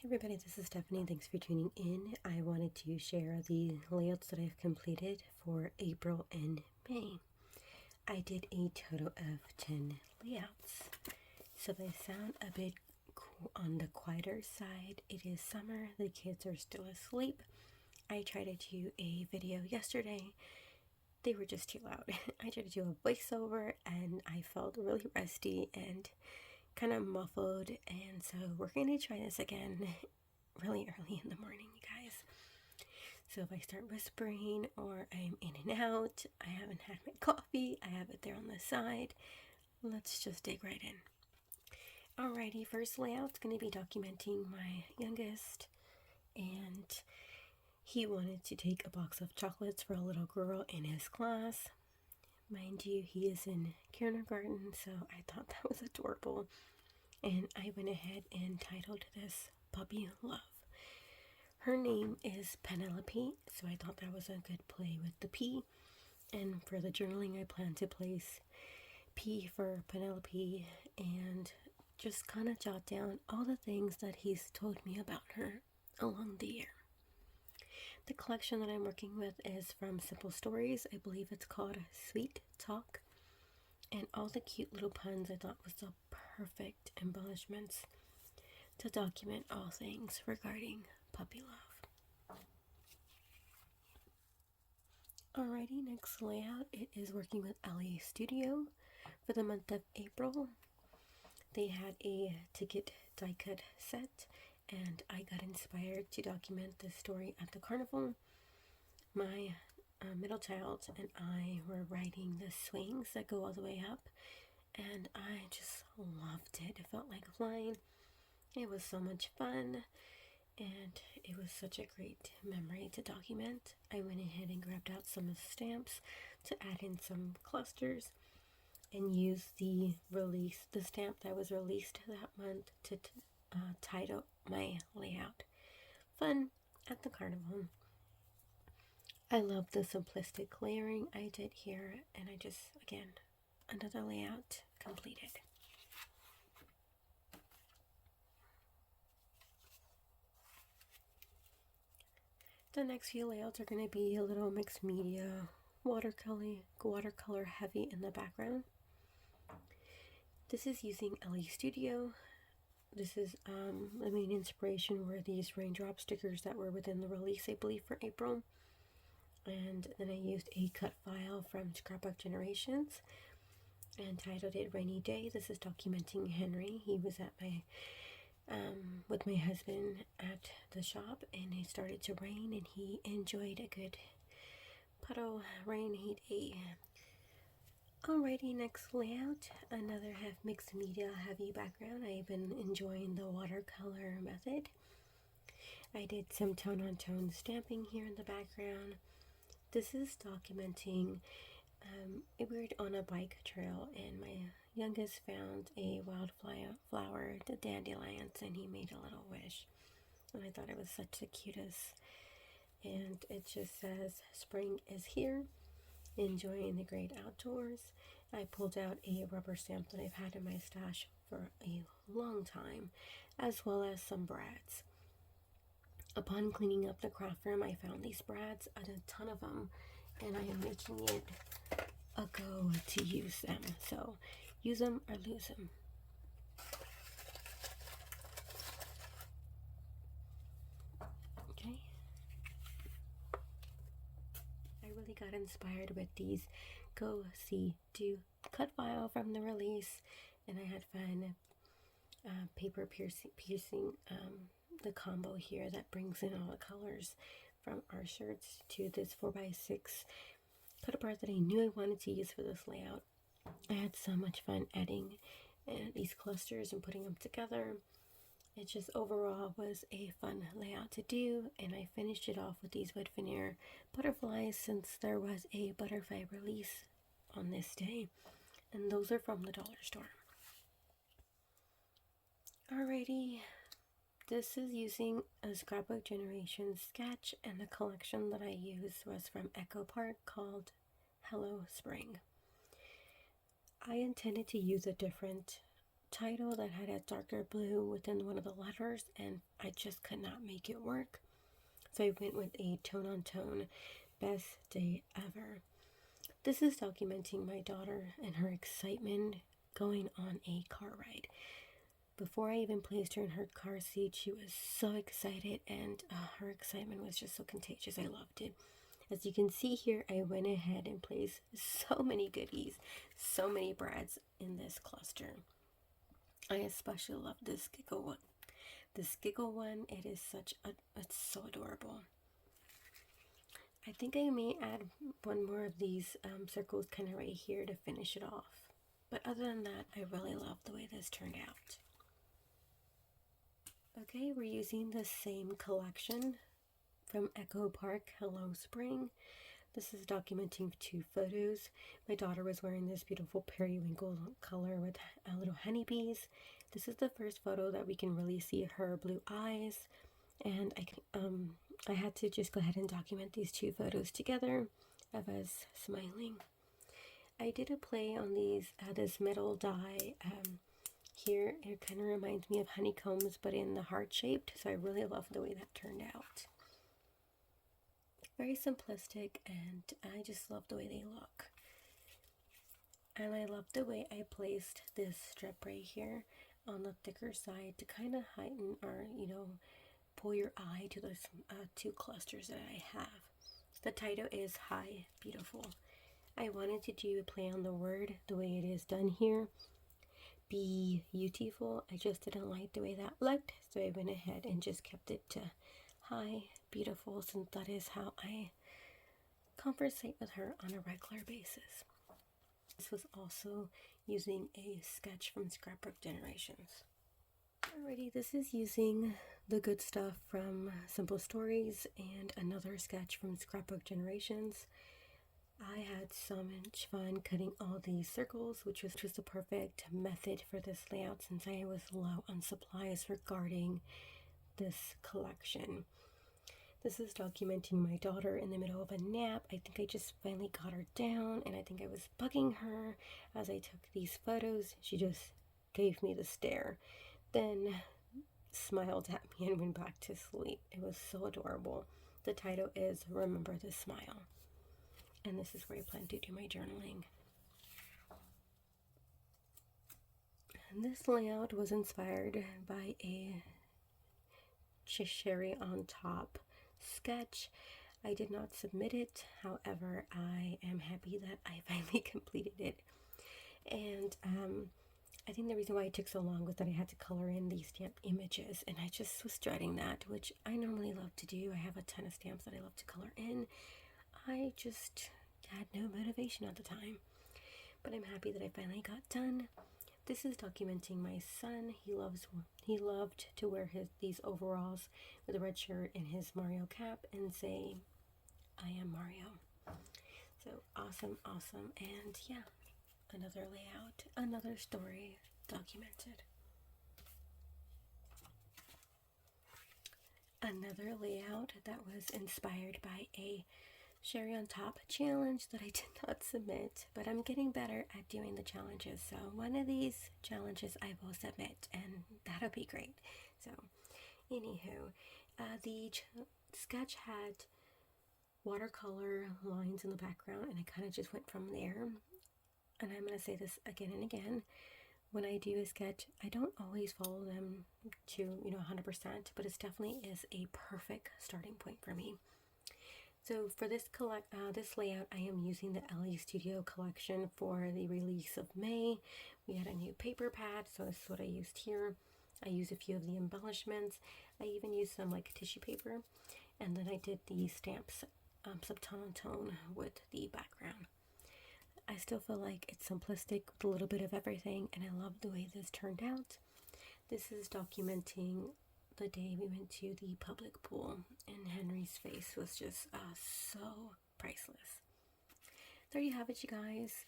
Hey everybody, this is Stephanie. Thanks for tuning in. I wanted to share the layouts that I've completed for April and May. I did a total of 10 layouts. So they sound a bit on the quieter side. It is summer, the kids are still asleep. I tried to do a video yesterday. They were just too loud. I tried to do a voiceover and I felt really rusty and kind of muffled, and so we're going to try this again really early in the morning, you guys. So if I start whispering or I'm in and out, I haven't had my coffee, I have it there on the side, let's just dig right in. Alrighty, first layout's going to be documenting my youngest, and he wanted to take a box of chocolates for a little girl in his class. Mind you, he is in kindergarten, so I thought that was adorable. And I went ahead and titled this Puppy Love. Her name is Penelope, so I thought that was a good play with the P. And for the journaling, I plan to place P for Penelope and just kind of jot down all the things that he's told me about her along the year. The collection that I'm working with is from Simple Stories. I believe it's called Sweet Talk. And all the cute little puns I thought was the perfect embellishments to document all things regarding puppy love. Alrighty, next layout, it is working with Elle Studio for the month of April. They had a ticket die cut set, and I got inspired to document the story at the carnival. My middle child and I were riding the swings that go all the way up, and I just loved it. It felt like flying. It was so much fun, and it was such a great memory to document. I went ahead and grabbed out some of the stamps to add in some clusters and use the stamp that was released that month to title my layout. Fun at the carnival. I love the simplistic layering I did here, and I just, again, another layout completed. The next few layouts are going to be a little mixed media, watercolor heavy in the background. This is using Elle Studio. This is the main inspiration were these raindrop stickers that were within the release, I believe, for April. And then I used a cut file from Scrapbook Generations and titled it Rainy Day. This is documenting Henry. He was at my with my husband at the shop, and it started to rain, and he enjoyed a good puddle rainy day. Alrighty, next layout, another mixed media heavy background. I've been enjoying the watercolor method. I did some tone on tone stamping here in the background. This is documenting we were on a bike trail, and my youngest found a wildflower, the dandelions, and he made a little wish. And I thought it was such the cutest. And it just says, "Spring is here, enjoying the great outdoors." I pulled out a rubber stamp that I've had in my stash for a long time, as well as some brads. Upon cleaning up the craft room, I found these brads, a ton of them, and I am making it a go to use them. So use them or lose them. Okay. I really got inspired with these go see do cut file from the release, and I had fun paper piercing the combo here that brings in all the colors from our shirts to this 4x6 cut apart that I knew I wanted to use for this layout. I had so much fun adding these clusters and putting them together. It just overall was a fun layout to do, and I finished it off with these wood veneer butterflies since there was a butterfly release on this day, and those are from the dollar store. Alrighty, this is using a Scrapbook Generations sketch, and the collection that I used was from Echo Park called Hello Spring. I intended to use a different title that had a darker blue within one of the letters, and I just could not make it work. So I went with a tone-on-tone best day ever. This is documenting my daughter and her excitement going on a car ride. Before I even placed her in her car seat, she was so excited, and her excitement was just so contagious. I loved it. As you can see here, I went ahead and placed so many goodies, so many breads in this cluster. I especially love this giggle one. This giggle one, it's so adorable. I think I may add one more of these circles kind of right here to finish it off. But other than that, I really love the way this turned out. Okay, we're using the same collection from Echo Park Hello Spring. This is documenting 2 photos. My daughter was wearing this beautiful periwinkle color with little honeybees. This is the first photo that we can really see her blue eyes, and I had to just go ahead and document these 2 photos together of us smiling. I did a play on this metal die here. It kind of reminds me of honeycombs, but in the heart-shaped, so I really love the way that turned out. Very simplistic, and I just love the way they look. And I love the way I placed this strip right here on the thicker side to kind of heighten or, pull your eye to those 2 clusters that I have. The title is Hi Beautiful. I wanted to do a play on the word the way it is done here. Be beautiful. I just didn't like the way that looked, so I went ahead and just kept it to Hi Beautiful, since that is how I conversate with her on a regular basis. This was also using a sketch from Scrapbook Generations. Alrighty, this is using the good stuff from Simple Stories and another sketch from Scrapbook Generations. I had so much fun cutting all these circles, which was the perfect method for this layout since I was low on supplies regarding this collection. This is documenting my daughter in the middle of a nap. I think I just finally got her down, and I think I was bugging her as I took these photos. She just gave me the stare, then smiled at me and went back to sleep. It was so adorable. The title is Remember the Smile. And this is where I plan to do my journaling. And this layout was inspired by a cherry on top sketch. I did not submit it, however, I am happy that I finally completed it. And I think the reason why it took so long was that I had to color in these stamp images, and I just was dreading that, which I normally love to do. I have a ton of stamps that I love to color in. I just had no motivation at the time, but I'm happy that I finally got done. This is documenting my son. He loved to wear these overalls with a red shirt and his Mario cap and say, I am Mario. So awesome. And yeah, another layout, another story documented. Another layout that was inspired by a Sherry on Top challenge that I did not submit, but I'm getting better at doing the challenges. So one of these challenges I will submit, and that'll be great. So anywho, the sketch had watercolor lines in the background, and I kind of just went from there. And I'm going to say this again and again. When I do a sketch, I don't always follow them to 100%, but it definitely is a perfect starting point for me. So for this layout, I am using the Elle Studio collection for the release of May. We had a new paper pad, so this is what I used here. I used a few of the embellishments. I even used some tissue paper, and then I did the stamps subtone with the background. I still feel like it's simplistic with a little bit of everything, and I love the way this turned out. This is documenting the day we went to the public pool, and Henry's face was just so priceless. There you have it, you guys.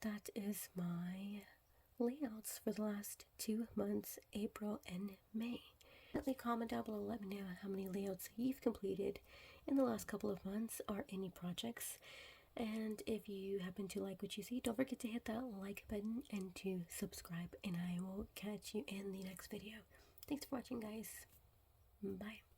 That is my layouts for the last 2 months, April and May. Definitely comment down below, let me know how many layouts you've completed in the last couple of months or any projects. And if you happen to like what you see, don't forget to hit that like button and to subscribe. And I will catch you in the next video. Thanks for watching, guys. Bye.